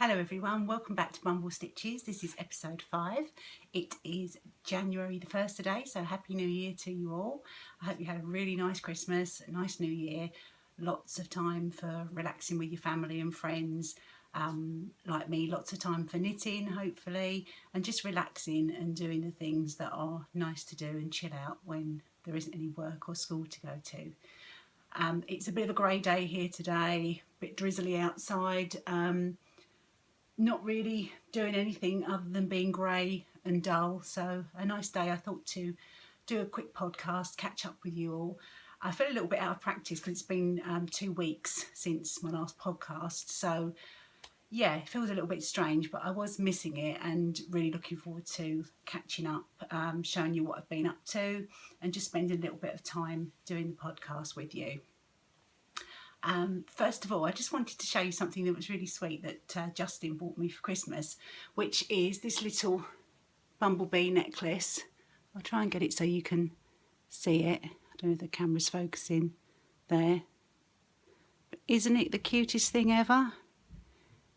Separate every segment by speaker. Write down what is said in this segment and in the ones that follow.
Speaker 1: Hello everyone, welcome back to Bumble Stitches. This is episode 5. It is January the 1st today, so Happy New Year to you all. I hope you had a really nice Christmas, a nice New Year, lots of time for relaxing with your family and friends, like me, lots of time for knitting hopefully, and just relaxing and doing the things that are nice to do and chill out when there isn't any work or school to go to. It's a bit of a grey day here today, a bit drizzly outside. Not really doing anything other than being grey and dull, so a nice day. I thought to do a quick podcast, catch up with you all. I feel a little bit out of practice because it's been 2 weeks since my last podcast, so yeah, it feels a little bit strange, but I was missing it and really looking forward to catching up, showing you what I've been up to and just spending a little bit of time doing the podcast with you. First of all, I just wanted to show you something that was really sweet that Justin bought me for Christmas, which is this little bumblebee necklace. I'll try and get it so you can see it. I don't know if the camera's focusing there. But isn't it the cutest thing ever?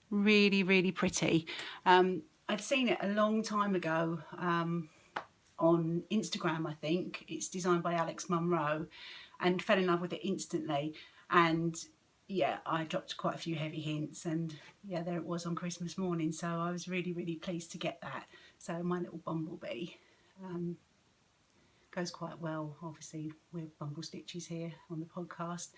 Speaker 1: Really, really pretty. I'd seen it a long time ago on Instagram, I think. It's designed by Alex Munro, and fell in love with it instantly. And yeah, I dropped quite a few heavy hints, and yeah, there it was on Christmas morning, so I was really, really pleased to get that. So my little bumblebee goes quite well, obviously with Bumble Stitches here on the podcast,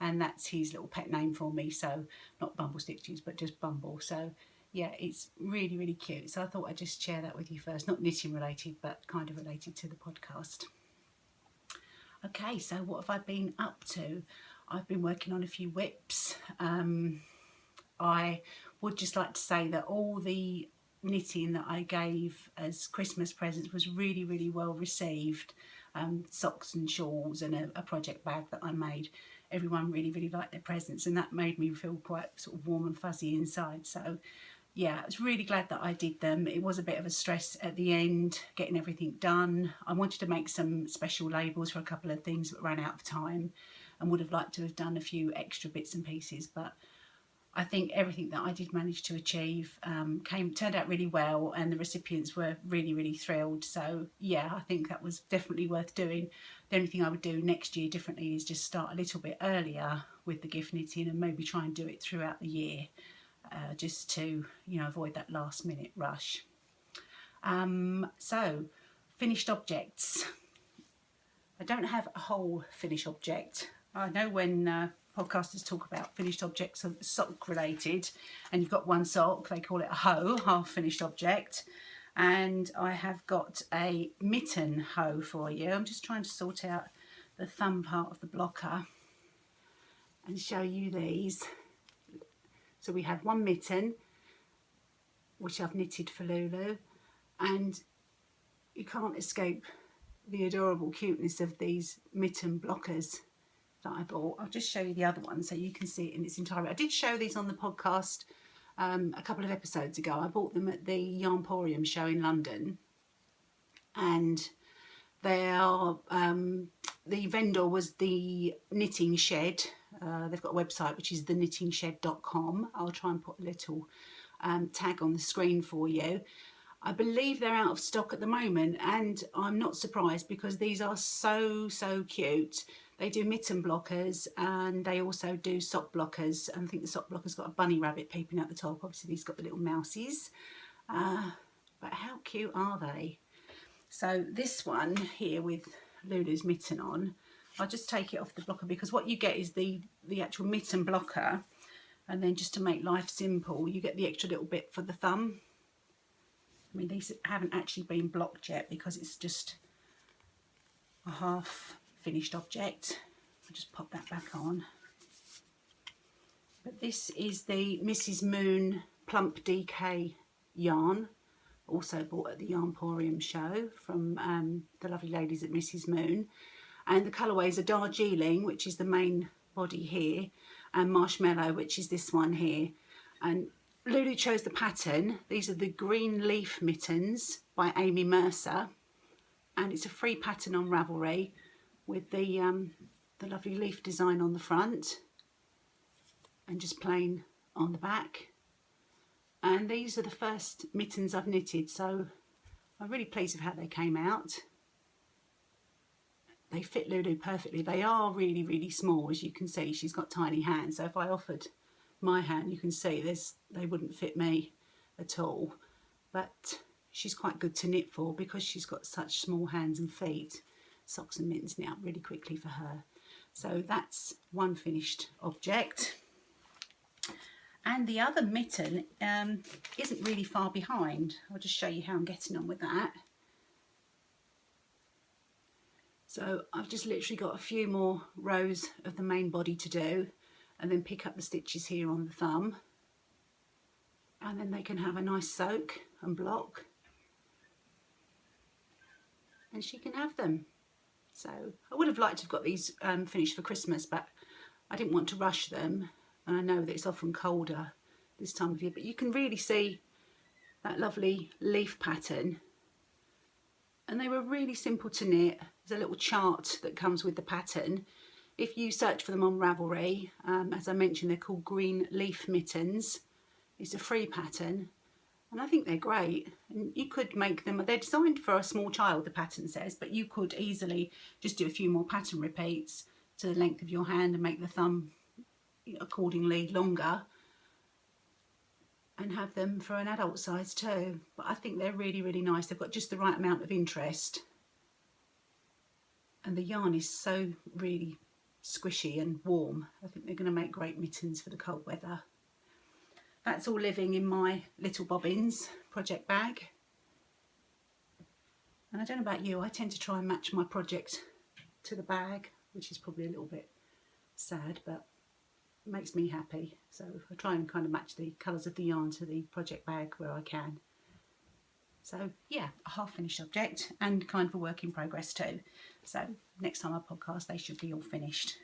Speaker 1: and that's his little pet name for me, so not Bumble Stitches but just Bumble. So yeah, it's really, really cute, so I thought I'd just share that with you first. Not knitting related, but kind of related to the podcast. Okay, so what have I been up to? I've been working on a few whips. I would just like to say that all the knitting that I gave as Christmas presents was really, really well received. Socks and shawls and a project bag that I made. Everyone really, really liked their presents, and that made me feel quite sort of warm and fuzzy inside. So yeah, I was really glad that I did them. It was a bit of a stress at the end, getting everything done. I wanted to make some special labels for a couple of things but ran out of time, and would have liked to have done a few extra bits and pieces, but I think everything that I did manage to achieve turned out really well, and the recipients were really, really thrilled. So yeah, I think that was definitely worth doing. The only thing I would do next year differently is just start a little bit earlier with the gift knitting and maybe try and do it throughout the year, just to, you know, avoid that last minute rush. So finished objects. I don't have a whole finished object. I know when podcasters talk about finished objects sock related, and you've got one sock, they call it a hoe, half finished object. And I have got a mitten hoe for you. I'm just trying to sort out the thumb part of the blocker and show you these. So we have one mitten, which I've knitted for Lulu, and you can't escape the adorable cuteness of these mitten blockers that I bought. I'll just show you the other one so you can see it in its entirety. I did show these on the podcast a couple of episodes ago. I bought them at the Yarnporium show in London, and they are the vendor was the Knitting Shed. They've got a website which is theknittingshed.com. I'll try and put a little tag on the screen for you. I believe they're out of stock at the moment, and I'm not surprised because these are so cute. They do mitten blockers and they also do sock blockers. And I think the sock blocker's got a bunny rabbit peeping out the top. Obviously these got the little mousies, but how cute are they? So this one here with Lulu's mitten on, I'll just take it off the blocker because what you get is the actual mitten blocker, and then just to make life simple, you get the extra little bit for the thumb. I mean, these haven't actually been blocked yet because it's just a half finished object. I'll just pop that back on. But this is the Mrs. Moon Plump DK yarn, also bought at the Yarnporium show from the lovely ladies at Mrs. Moon. And the colourways are Darjeeling, which is the main body here, and Marshmallow, which is this one here. And Lulu chose the pattern. These are the Green Leaf Mittens by Amy Mercer, and it's a free pattern on Ravelry with the lovely leaf design on the front and just plain on the back. And these are the first mittens I've knitted, so I'm really pleased with how they came out. They fit Lulu perfectly. They are really, really small, as you can see. She's got tiny hands, so if I offered my hand, you can see they wouldn't fit me at all. But she's quite good to knit for because she's got such small hands and feet. Socks and mittens knit up really quickly for her. So that's one finished object. And the other mitten isn't really far behind. I'll just show you how I'm getting on with that. So I've just literally got a few more rows of the main body to do, and then pick up the stitches here on the thumb, and then they can have a nice soak and block, and she can have them. So I would have liked to have got these finished for Christmas, but I didn't want to rush them, and I know that it's often colder this time of year, but you can really see that lovely leaf pattern. And they were really simple to knit. There's a little chart that comes with the pattern. If you search for them on Ravelry, as I mentioned, they're called green leaf mittens. It's a free pattern, and I think they're great. And you could make them, they're designed for a small child, the pattern says, but you could easily just do a few more pattern repeats to the length of your hand and make the thumb accordingly longer, and have them for an adult size too. But I think they're really, really nice. They've got just the right amount of interest, and the yarn is so really squishy and warm. I think they're going to make great mittens for the cold weather. That's all living in my little bobbins project bag. And I don't know about you, I tend to try and match my project to the bag, which is probably a little bit sad, but it makes me happy. So I try and kind of match the colours of the yarn to the project bag where I can. So yeah, a half finished object and kind of a work in progress too. So next time I podcast, they should be all finished.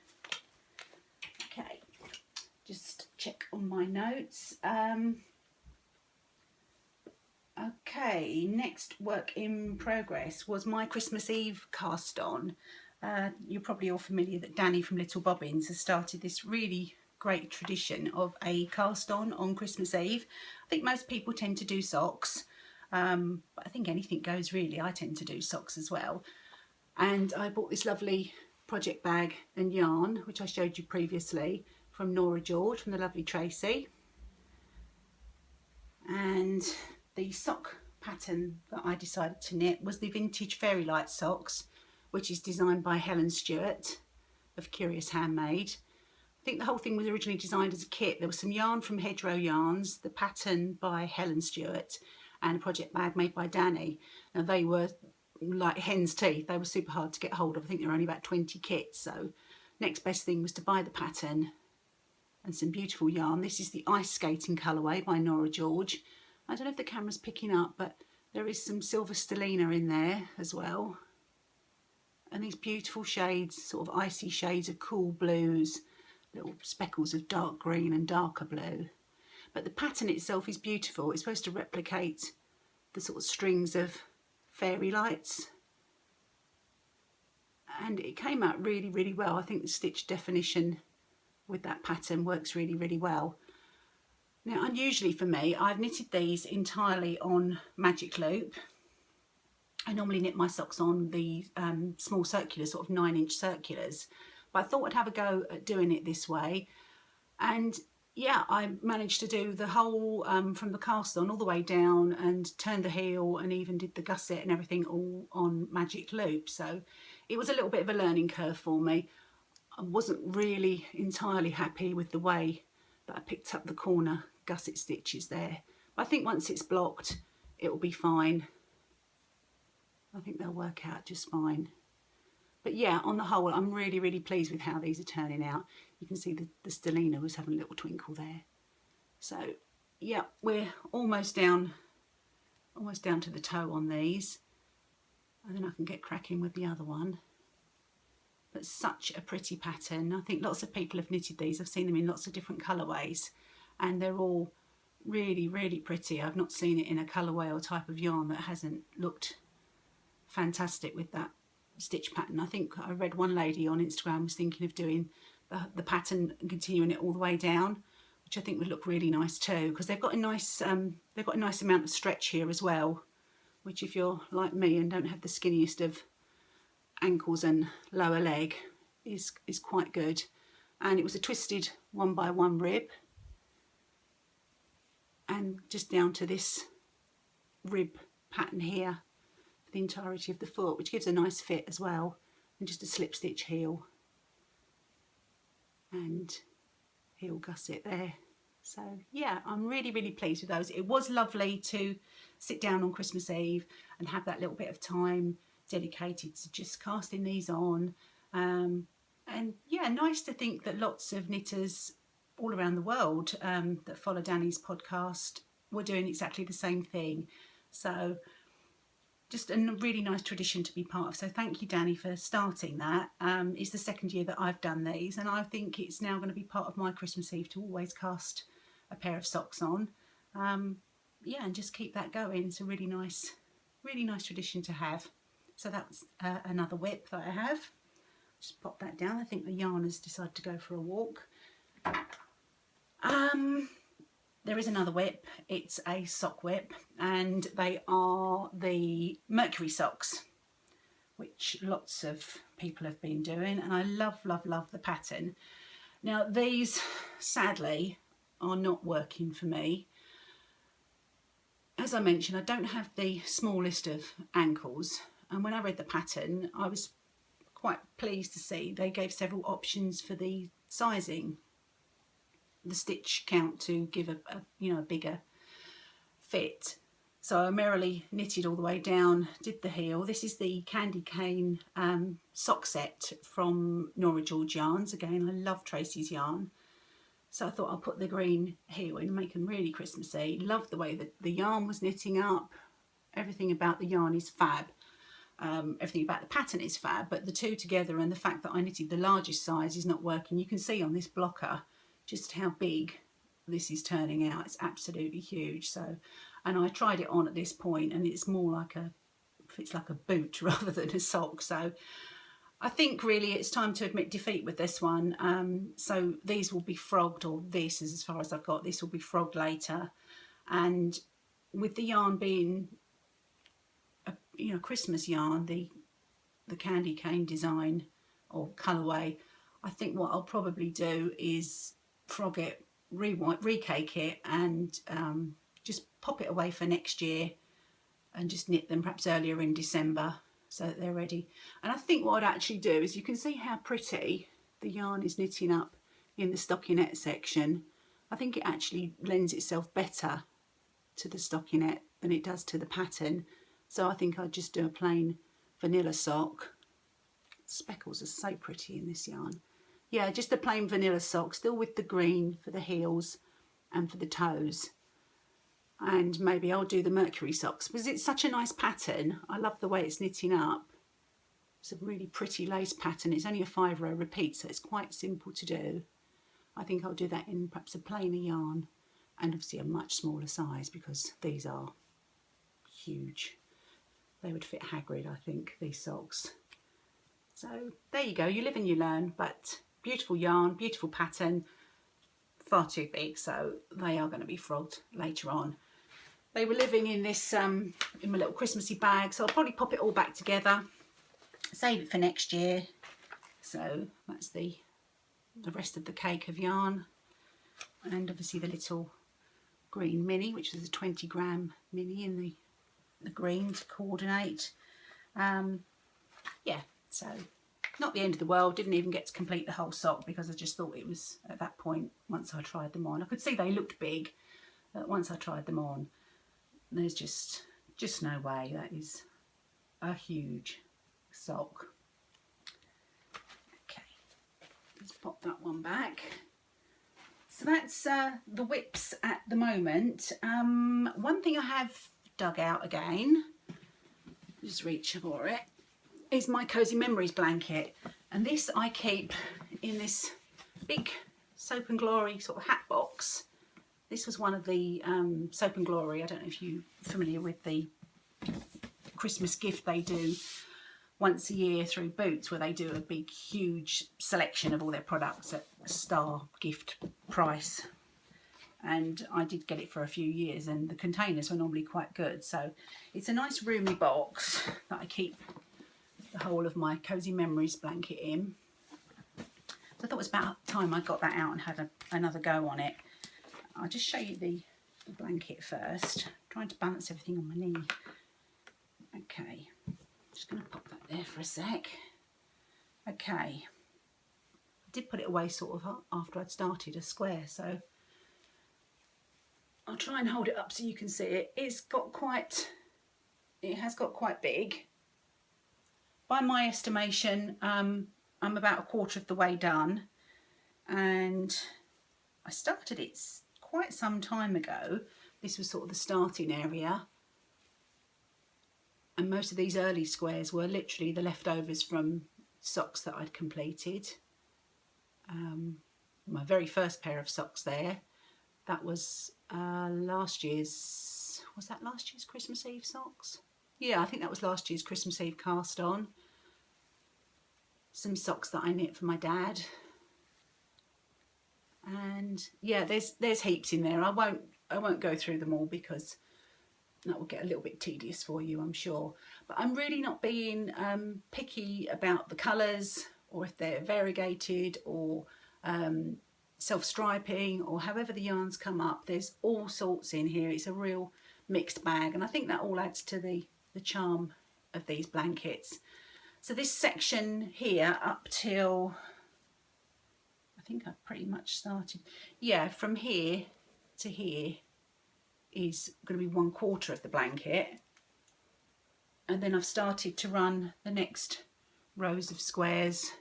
Speaker 1: Okay, just check on my notes. Okay, next work in progress was my Christmas Eve cast on. You're probably all familiar that Danny from Little Bobbins has started this really great tradition of a cast on Christmas Eve. I think most people tend to do socks, but I think anything goes really. I tend to do socks as well. And I bought this lovely project bag and yarn, which I showed you previously, from Nora George, from the lovely Tracy. And the sock pattern that I decided to knit was the vintage Fairy Light socks, which is designed by Helen Stewart of Curious Handmade. I think the whole thing was originally designed as a kit. There was some yarn from Hedgerow Yarns, the pattern by Helen Stewart, and a project bag made by Danny. Now they were like hen's teeth. They were super hard to get hold of. I think there were only about 20 kits. So next best thing was to buy the pattern and some beautiful yarn. This is the Ice Skating colourway by Nora George. I don't know if the camera's picking up, but there is some silver stellina in there as well. And these beautiful shades, sort of icy shades of cool blues, little speckles of dark green and darker blue. But the pattern itself is beautiful. It's supposed to replicate the sort of strings of fairy lights. And it came out really, really well. I think the stitch definition with that pattern works really, really well. Now, unusually for me, I've knitted these entirely on magic loop. I normally knit my socks on the small circulars, sort of 9-inch circulars, but I thought I'd have a go at doing it this way. And yeah, I managed to do the whole from the cast on all the way down, and turned the heel, and even did the gusset and everything all on magic loop. So it was a little bit of a learning curve for me. I wasn't really entirely happy with the way that I picked up the corner gusset stitches there. But I think once it's blocked, it will be fine. I think they'll work out just fine. But yeah, on the whole, I'm really, really pleased with how these are turning out. You can see the stellina was having a little twinkle there. So yeah, we're almost down to the toe on these. And then I can get cracking with the other one. But such a pretty pattern. I think lots of people have knitted these. I've seen them in lots of different colourways, and they're all really, really pretty. I've not seen it in a colourway or type of yarn that hasn't looked fantastic with that stitch pattern. I think I read one lady on Instagram was thinking of doing the pattern and continuing it all the way down, which I think would look really nice too, because they've got a nice amount of stretch here as well, which if you're like me and don't have the skinniest of ankles and lower leg is quite good. And it was a twisted 1x1 rib, and just down to this rib pattern here for the entirety of the foot, which gives a nice fit as well, and just a slip stitch heel and heel gusset there. So yeah, I'm really pleased with those. It was lovely to sit down on Christmas Eve and have that little bit of time dedicated to just casting these on, and yeah, nice to think that lots of knitters all around the world that follow Danny's podcast were doing exactly the same thing. So just a really nice tradition to be part of. So thank you, Danny, for starting that. It's the second year that I've done these, and I think it's now going to be part of my Christmas Eve to always cast a pair of socks on. Yeah, and just keep that going. It's a really nice tradition to have. So that's another whip that I have. Just pop that down. I think the yarn has decided to go for a walk. There is another whip. It's a sock whip, and they are the Mercury socks, which lots of people have been doing, and I love the pattern. Now these sadly are not working for me. As I mentioned, I don't have the smallest of ankles, and when I read the pattern I was quite pleased to see they gave several options for the sizing, the stitch count, to give a bigger fit. So I merrily knitted all the way down, did the heel. This is the Candy Cane sock set from Nora George Yarns. Again, I love Tracy's yarn, so I thought I'll put the green heel in, make them really Christmassy. Love the way that the yarn was knitting up. Everything about the yarn is fab. Everything about the pattern is fab, but the two together and the fact that I knitted the largest size is not working. You can see on this blocker just how big this is turning out. It's absolutely huge. So, and I tried it on at this point, and it's more like it's like a boot rather than a sock. So I think really it's time to admit defeat with this one. So these will be frogged, or this is as far as I've got. This will be frogged later, and with the yarn being a Christmas yarn, the Candy Cane design or colourway, I think what I'll probably do is frog it, recake it, and just pop it away for next year, and just knit them perhaps earlier in December so that they're ready. And I think what I'd actually do is, you can see how pretty the yarn is knitting up in the stockinette section. I think it actually lends itself better to the stockinette than it does to the pattern. So I think I'd just do a plain vanilla sock. Speckles are so pretty in this yarn. Yeah, just a plain vanilla sock, still with the green for the heels and for the toes. And maybe I'll do the Mercury socks, because it's such a nice pattern. I love the way it's knitting up. It's a really pretty lace pattern. It's only a 5-row repeat, so it's quite simple to do. I think I'll do that in perhaps a plainer yarn, and obviously a much smaller size, because these are huge. They would fit Hagrid, I think, these socks. So there you go, you live and you learn. But beautiful yarn, beautiful pattern, far too big, so they are going to be frogged later on. They were living in this in my little Christmassy bag, so I'll probably pop it all back together, save it for next year. So that's the rest of the cake of yarn, and obviously the little green mini, which was a 20-gram mini in the green to coordinate. Yeah, so not the end of the world. Didn't even get to complete the whole sock, because I just thought it was, at that point, once I tried them on, I could see they looked big, but once I tried them on, there's just no way. That is a huge sock. Okay, let's pop that one back. So that's the whips at the moment. One thing I have dug out again, just reach for it, is my Cozy Memories blanket. And this I keep in this big Soap and Glory sort of hat box. This was one of the Soap and Glory, I don't know if you're familiar with the Christmas gift they do once a year through Boots, where they do a big huge selection of all their products at a star gift price. and I did get it for a few years, and the containers were normally quite good. So it's a nice roomy box that I keep the whole of my Cozy Memories blanket in. So I thought it was about time I got that out and had another go on it. I'll just show you the blanket first. I'm trying to balance everything on my knee. Okay, just going to pop that there for a sec. Okay, I did put it away sort of after I'd started a square, so I'll try and hold it up so you can see it. It has got quite big. By my estimation, I'm about a quarter of the way done, and I started it quite some time ago. This was sort of the starting area, and most of these early squares were literally the leftovers from socks that I'd completed. My very first pair of socks there, that was last year's Christmas Eve socks? Yeah, I think that was last year's Christmas Eve cast on. Some socks that I knit for my dad. And yeah, there's heaps in there. I won't go through them all because that will get a little bit tedious for you, I'm sure. But I'm really not being picky about the colours, or if they're variegated or self-striping, or however the yarns come up. There's all sorts in here. It's a real mixed bag, and I think that all adds to the charm of these blankets. So this section here up till, I think I've pretty much started, yeah, from here to here is going to be 1/4 of the blanket, and then I've started to run the next rows of squares.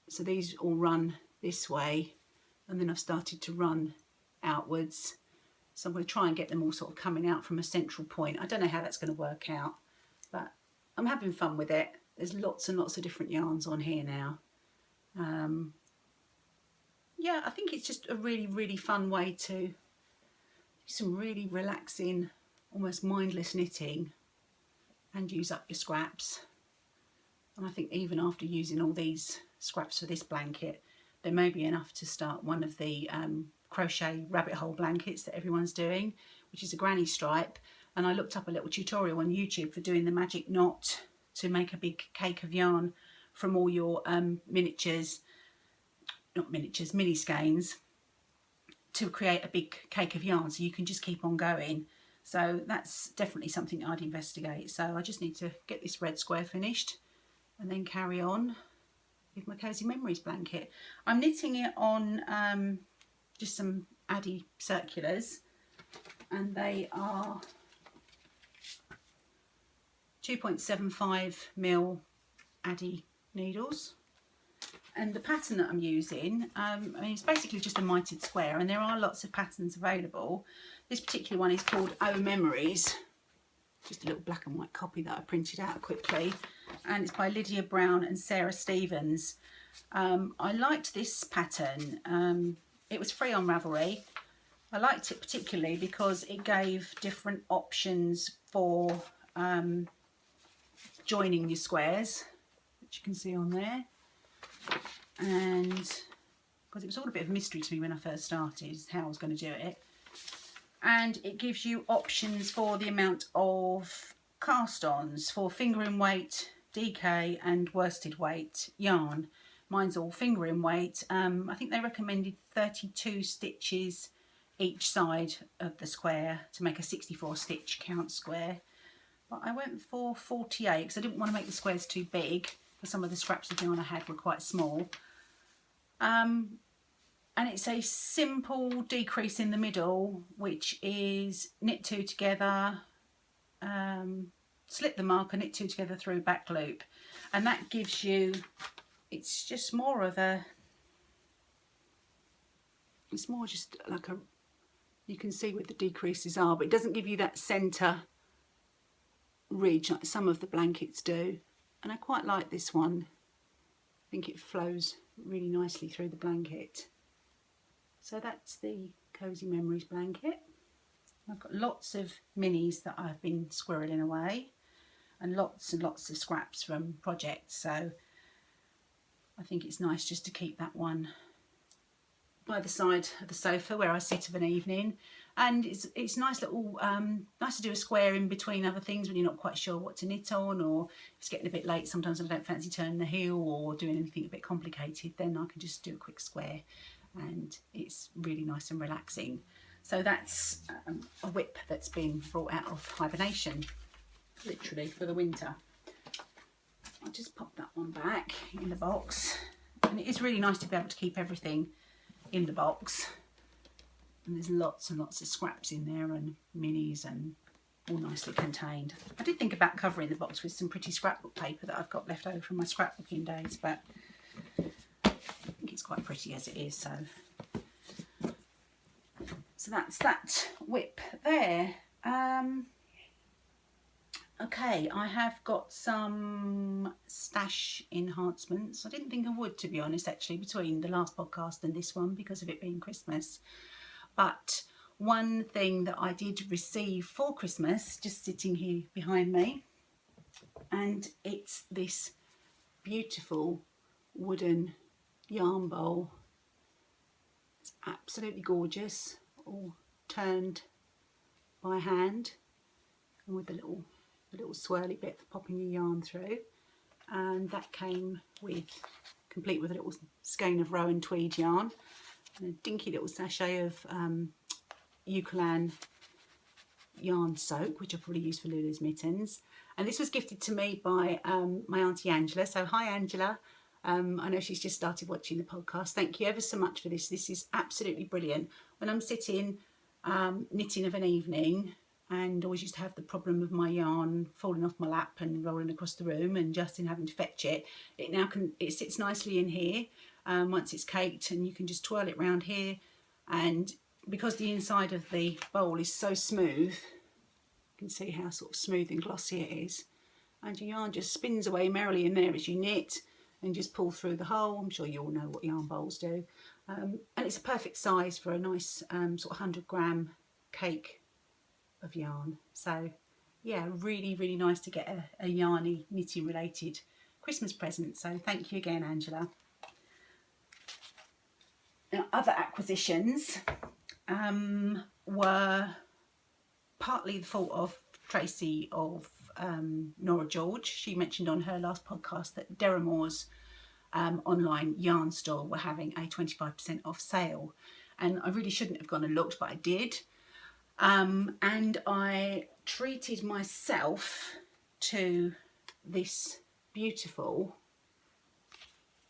Speaker 1: So these all run this way, and then I've started to run outwards. So I'm going to try and get them all sort of coming out from a central point. I don't know how that's going to work out, but I'm having fun with it. There's lots and lots of different yarns on here now. Yeah, I think it's just a really, really fun way to do some really relaxing, almost mindless knitting and use up your scraps. And I think even after using all these scraps for this blanket, there may be enough to start one of the crochet rabbit hole blankets that everyone's doing, which is a granny stripe. And I looked up a little tutorial on YouTube for doing the magic knot to make a big cake of yarn from all your mini skeins to create a big cake of yarn, so you can just keep on going. So that's definitely something I'd investigate. So I just need to get this red square finished and then carry on with my Cozy Memories blanket. I'm knitting it on just some Addy circulars, and they are 2.75mm Addy needles. And the pattern that I'm using, I mean, it's basically just a mitered square, and there are lots of patterns available. This particular one is called Oh Memories, just a little black and white copy that I printed out quickly, and it's by Lydia Brown and Sarah Stevens. I liked this pattern. It was free on Ravelry. I liked it particularly because it gave different options for joining your squares, which you can see on there. And because it was all a bit of a mystery to me when I first started how I was going to do it, and it gives you options for the amount of cast-ons for fingering weight, DK and worsted weight yarn. Mine's all fingering weight. I think they recommended 32 stitches each side of the square to make a 64 stitch count square, but I went for 48 because I didn't want to make the squares too big. Some of the scraps of yarn I had were quite small, and it's a simple decrease in the middle, which is knit 2 together, slip the marker, knit 2 together through back loop, and that gives you, it's just more of a, it's more just like a, you can see where the decreases are, but it doesn't give you that centre ridge like some of the blankets do. And I quite like this one. I think it flows really nicely through the blanket. So that's the Cozy Memories blanket. I've got lots of minis that I've been squirreling away, and lots of scraps from projects. So I think it's nice just to keep that one by the side of the sofa where I sit of an evening, and it's nice little nice to do a square in between other things when you're not quite sure what to knit on, or if it's getting a bit late sometimes and I don't fancy turning the heel or doing anything a bit complicated, then I can just do a quick square and it's really nice and relaxing. So that's a whip that's been brought out of hibernation, literally, for the winter. I'll just pop that one back in the box, and it is really nice to be able to keep everything in the box, and there's lots and lots of scraps in there and minis and all nicely contained. I did think about covering the box with some pretty scrapbook paper that I've got left over from my scrapbooking days, but I think it's quite pretty as it is. So that's that whip there. Okay, I have got some stash enhancements. I didn't think I would, to be honest, actually, between the last podcast and this one because of it being Christmas. But one thing that I did receive for Christmas, just sitting here behind me, and it's this beautiful wooden yarn bowl. It's absolutely gorgeous, all turned by hand, and with the little swirly bit for popping your yarn through. And that came with, complete with a little skein of Rowan tweed yarn and a dinky little sachet of Eucalan yarn soak, which I'll probably use for Lulu's mittens. And this was gifted to me by my auntie Angela. So hi Angela, I know she's just started watching the podcast. Thank you ever so much for this. This is absolutely brilliant. When I'm sitting knitting of an evening, and always used to have the problem of my yarn falling off my lap and rolling across the room and Justin having to fetch it, it sits nicely in here once it's caked, and you can just twirl it round here, and because the inside of the bowl is so smooth, you can see how sort of smooth and glossy it is, and your yarn just spins away merrily in there as you knit and just pull through the hole. I'm sure you all know what yarn bowls do, and it's a perfect size for a nice sort of 100-gram cake of yarn. So yeah, really nice to get a yarny knitting related Christmas present. So thank you again, Angela. Now, other acquisitions were partly the fault of Tracy of Nora George. She mentioned on her last podcast that Deramores online yarn store were having a 25% off sale, and I really shouldn't have gone and looked, but I did. And I treated myself to this beautiful,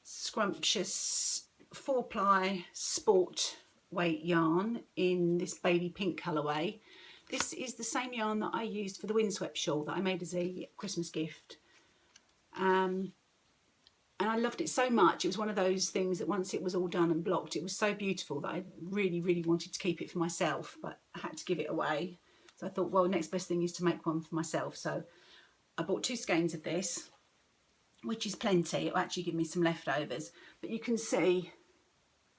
Speaker 1: scrumptious 4-ply sport weight yarn in this baby pink colourway. This is the same yarn that I used for the windswept shawl that I made as a Christmas gift. And I loved it so much. It was one of those things that once it was all done and blocked, it was so beautiful that I really wanted to keep it for myself, but I had to give it away. So I thought, well, next best thing is to make one for myself. So I bought 2 skeins of this, which is plenty. It'll actually give me some leftovers. But you can see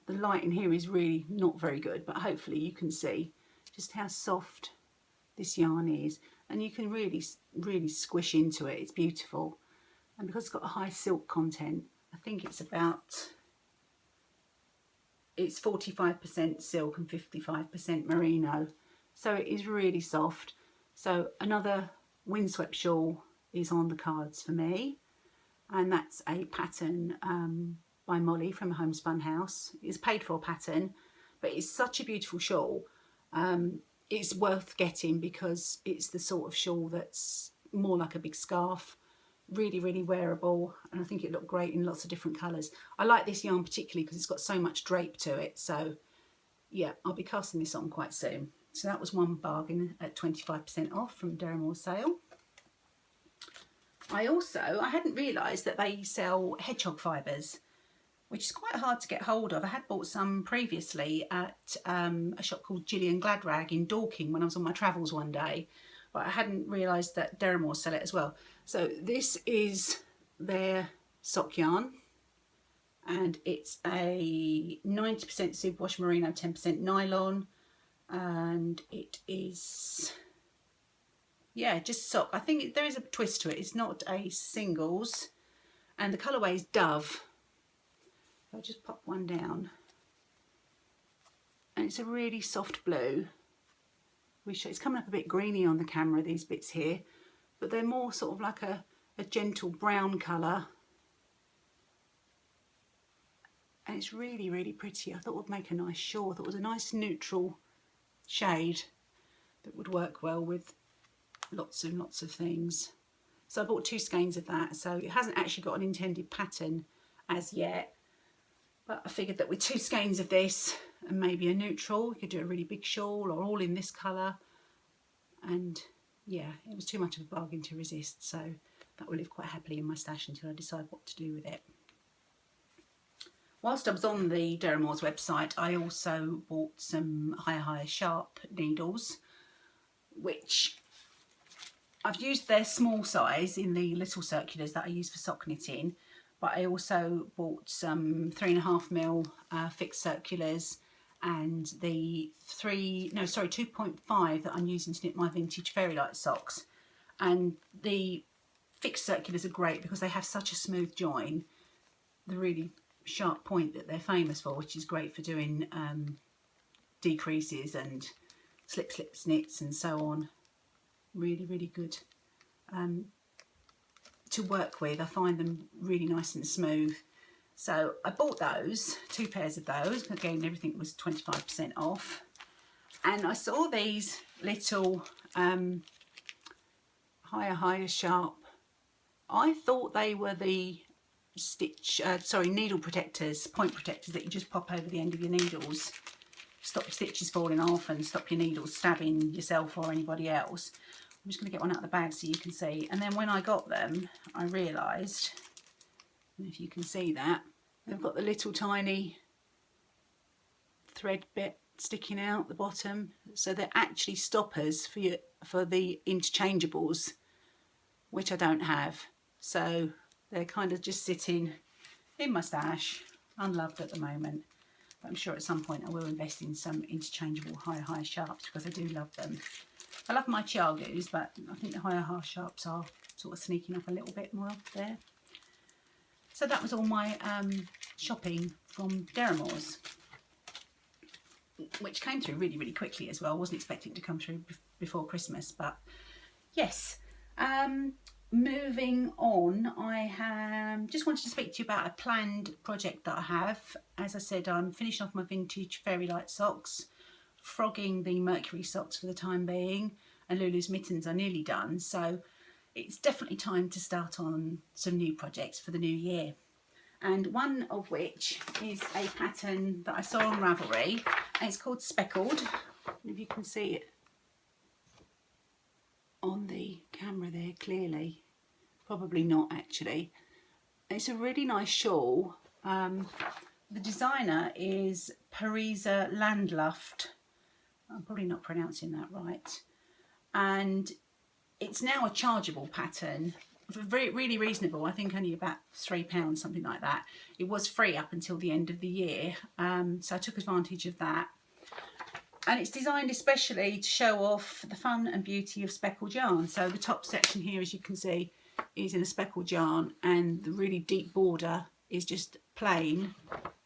Speaker 1: the light in here is really not very good, but hopefully you can see just how soft this yarn is. And you can really squish into it. It's beautiful. And because it's got a high silk content, I think it's 45% silk and 55% merino. So it is really soft. So another windswept shawl is on the cards for me. And that's a pattern by Molly from Homespun House. It's a paid for pattern, but it's such a beautiful shawl. It's worth getting because it's the sort of shawl that's more like a big scarf. Really wearable, and I think it looked great in lots of different colours. I like this yarn particularly because it's got so much drape to it. So yeah, I'll be casting this on quite soon. So that was one bargain at 25% off from Deramore sale. I hadn't realised that they sell hedgehog fibres, which is quite hard to get hold of. I had bought some previously at a shop called Gillian Gladrag in Dorking when I was on my travels one day, but I hadn't realised that Deramore sell it as well. So this is their sock yarn, and it's a 90% superwash merino, 10% nylon, and it is, yeah, just sock. I think there is a twist to it. It's not a singles, and the colourway is Dove. I'll just pop one down. and it's a really soft blue. It's coming up a bit greeny on the camera, these bits here, but they're more sort of like a gentle brown colour. And it's really, really pretty. I thought it would make a nice shawl. I thought it was a nice neutral shade that would work well with lots and lots of things. So I bought 2 skeins of that. So it hasn't actually got an intended pattern as yet. But I figured that with 2 skeins of this and maybe a neutral, we could do a really big shawl, or all in this colour. And yeah, it was too much of a bargain to resist. So that will live quite happily in my stash until I decide what to do with it. Whilst I was on the Deramores website, I also bought some higher sharp needles, which I've used their small size in the little circulars that I use for sock knitting, but I also bought some 3.5mm fixed circulars and the 2.5 that I'm using to knit my vintage Fairy Light socks. And the fixed circulars are great because they have such a smooth join, the really sharp point that they're famous for, which is great for doing decreases and slips, knits and so on. Really, really good to work with. I find them really nice and smooth. So I bought those, 2 pairs of those. Again, everything was 25% off. And I saw these little higher sharp. I thought they were the needle protectors, point protectors that you just pop over the end of your needles. Stop your stitches falling off and stop your needles stabbing yourself or anybody else. I'm just going to get one out of the bag so you can see. And then when I got them, I realised, if you can see that, they've got the little tiny thread bit sticking out the bottom. So they're actually stoppers for the interchangeables, which I don't have. So they're kind of just sitting in my stash, unloved at the moment. But I'm sure at some point I will invest in some interchangeable higher sharps because I do love them. I love my Chiagus, but I think the higher sharps are sort of sneaking up a little bit more there. So that was all my shopping from Deramores, which came through really, really quickly as well. I wasn't expecting it to come through before Christmas, but yes. Moving on, I just wanted to speak to you about a planned project that I have. As I said, I'm finishing off my vintage Fairy Light socks, frogging the Mercury socks for the time being, and Lulu's mittens are nearly done. So it's definitely time to start on some new projects for the new year. And one of which is a pattern that I saw on Ravelry, and it's called Speckled. If you can see it on the camera there clearly, probably not actually. It's a really nice shawl. The designer is Parisa Landluft. I'm probably not pronouncing that right. And it's now a chargeable pattern, really reasonable. I think only about £3, something like that. It was free up until the end of the year, so I took advantage of that. And it's designed especially to show off the fun and beauty of speckled yarn. So the top section here, as you can see, is in a speckled yarn, and the really deep border is just plain,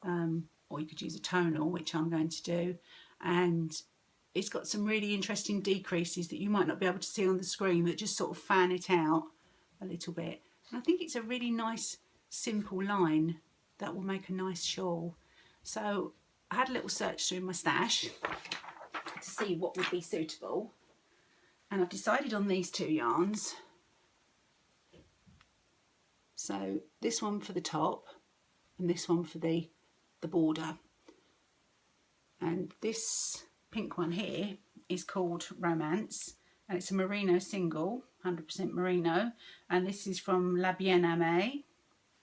Speaker 1: or you could use a tonal, which I'm going to do. And it's got some really interesting decreases that you might not be able to see on the screen that just sort of fan it out a little bit. And I think it's a really nice, simple line that will make a nice shawl. So I had a little search through my stash to see what would be suitable, and I've decided on these 2 yarns. So this one for the top and this one for the border. And this pink one here is called Romance, and it's a merino single, 100% merino, and this is from La Bien-Aimée,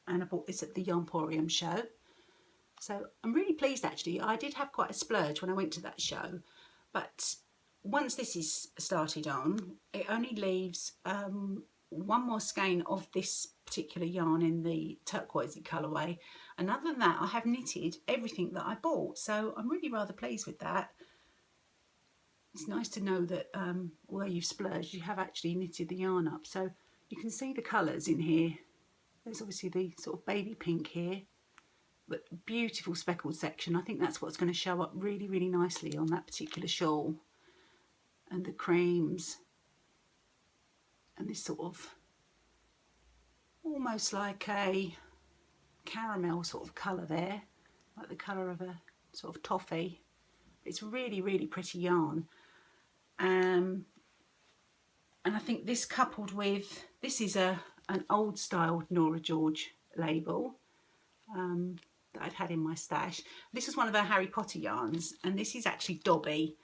Speaker 1: and I bought this at the Yarnporium show. So I'm really pleased actually. I did have quite a splurge when I went to that show, but once this is started on, it only leaves one more skein of this particular yarn in the turquoisey colourway, and other than that I have knitted everything that I bought, so I'm really rather pleased with that. It's nice to know that although you've splurged, you have actually knitted the yarn up. So you can see the colours in here. There's obviously the sort of baby pink here, But beautiful speckled section. I think that's what's going to show up really, really nicely on that particular shawl. And the creams. And this sort of almost like a caramel sort of colour there. Like the colour of a sort of toffee. It's really, really pretty yarn. And I think this coupled with, this is an old style Nora George label that I'd had in my stash. This is one of our Harry Potter yarns, and this is actually Dobby.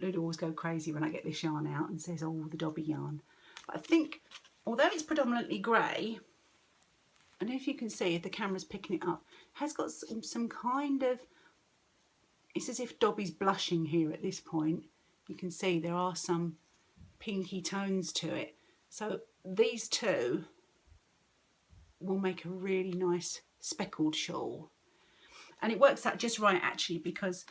Speaker 1: Ludo always go crazy when I get this yarn out and says, oh, the Dobby yarn. But I think, although it's predominantly grey, I don't know if you can see if the camera's picking it up, it has got some kind of, it's as if Dobby's blushing here at this point. You can see there are some pinky tones to it. So these two will make a really nice speckled shawl. And it works out just right actually, because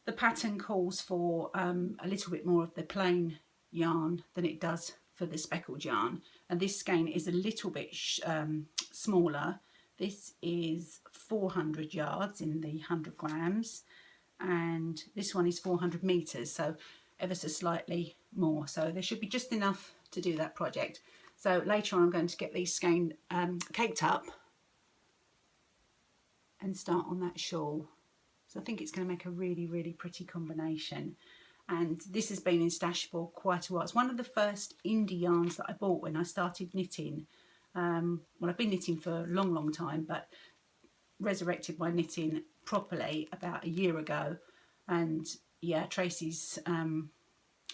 Speaker 1: the pattern calls for a little bit more of the plain yarn than it does for the speckled yarn. And this skein is a little bit smaller. This is 400 yards in the 100 grams. And this one is 400 meters, so ever so slightly more. So there should be just enough to do that project. So later on I'm going to get these skein caked up and start on that shawl. So I think it's going to make a really, really pretty combination. And this has been in stash for quite a while. It's one of the first indie yarns that I bought when I started knitting. Well, I've been knitting for a long, long time, but resurrected my knitting properly about a year ago. And yeah, Tracy's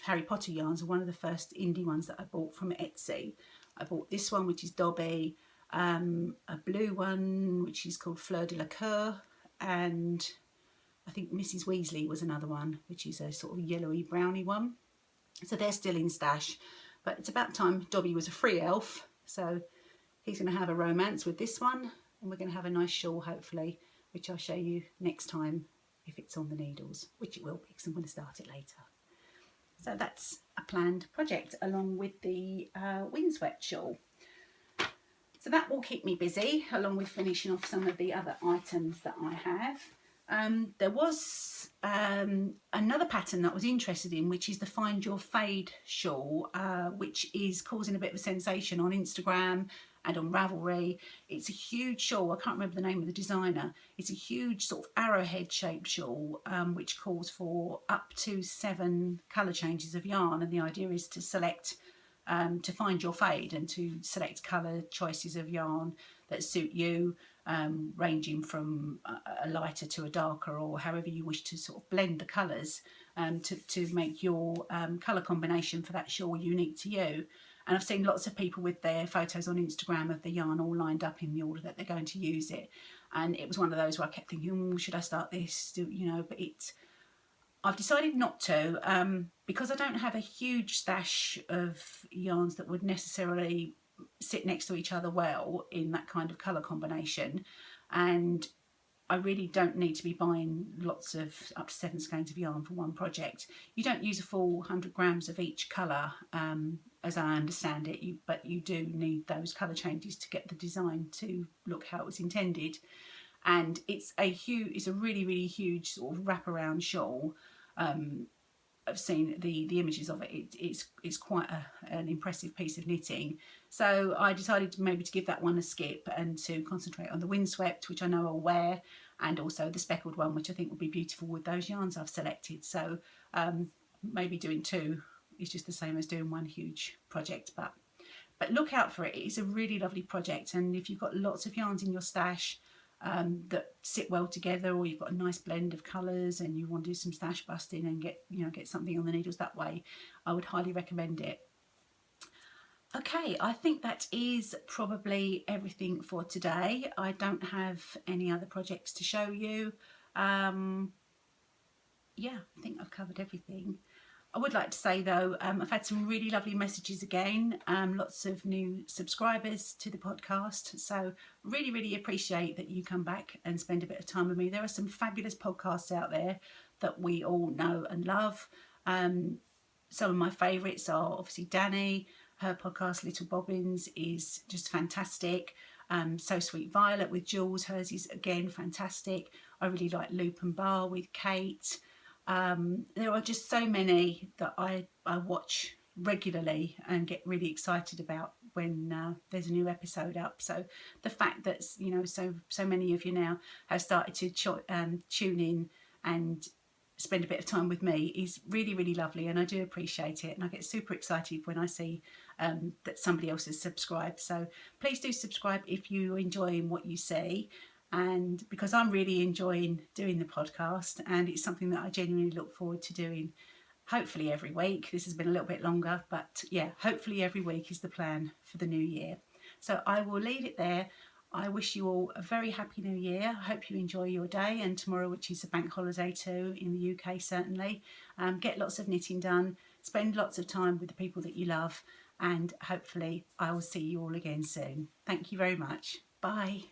Speaker 1: Harry Potter yarns are one of the first indie ones that I bought from Etsy. I bought this one, which is Dobby, a blue one which is called Fleur de la Coeur, and I think Mrs. Weasley was another one, which is a sort of yellowy browny one. So they're still in stash, but it's about time Dobby was a free elf, so he's going to have a romance with this one, and we're going to have a nice shawl hopefully, which I'll show you next time if it's on the needles, which it will be because I'm going to start it later. So that's a planned project along with the windswept shawl. So that will keep me busy along with finishing off some of the other items that I have. There was another pattern that I was interested in, which is the Find Your Fade shawl, which is causing a bit of a sensation on Instagram and on Ravelry. It's a huge shawl. I can't remember the name of the designer. It's a huge sort of arrowhead shaped shawl, which calls for up to 7 colour changes of yarn, and the idea is to select to find your fade and to select colour choices of yarn that suit you, ranging from a lighter to a darker, or however you wish to sort of blend the colours to make your colour combination for that shawl unique to you. And I've seen lots of people with their photos on Instagram of the yarn all lined up in the order that they're going to use it. And it was one of those where I kept thinking, should I start this? You know, but I've decided not to, because I don't have a huge stash of yarns that would necessarily sit next to each other well in that kind of colour combination, and I really don't need to be buying lots of up to 7 skeins of yarn for one project. You don't use a full 100 grams of each colour, as I understand it, but you do need those colour changes to get the design to look how it was intended. And it's a really, really huge sort of wraparound shawl. I've seen the images of it. It's quite an impressive piece of knitting. So I decided maybe to give that one a skip and to concentrate on the windswept, which I know I'll wear, and also the speckled one, which I think will be beautiful with those yarns I've selected. So maybe doing 2 is just the same as doing one huge project, but look out for it. It's a really lovely project, and if you've got lots of yarns in your stash that sit well together, or you've got a nice blend of colours and you want to do some stash busting and get something on the needles that way, I would highly recommend it. Okay, I think that is probably everything for today. I don't have any other projects to show you. Yeah, I think I've covered everything. I would like to say though, I've had some really lovely messages again, lots of new subscribers to the podcast, so really, really appreciate that you come back and spend a bit of time with me. There are some fabulous podcasts out there that we all know and love. Some of my favourites are obviously Danny. Her podcast Little Bobbins is just fantastic. So Sweet Violet with Jules, hers is again fantastic. I really like Loop and Bar with Kate. There are just so many that I watch regularly and get really excited about when there's a new episode up. So the fact that so many of you now have started to tune in and spend a bit of time with me is really, really lovely, and I do appreciate it, and I get super excited when I see that somebody else has subscribed. So please do subscribe if you're enjoying what you see, and because I'm really enjoying doing the podcast, and it's something that I genuinely look forward to doing hopefully every week. This has been a little bit longer, but yeah, hopefully every week is the plan for the new year. So I will leave it there. I wish you all a very happy new year. I hope you enjoy your day, and tomorrow, which is a bank holiday too in the UK, certainly. Get lots of knitting done, spend lots of time with the people that you love, and hopefully I will see you all again soon. Thank you very much. Bye.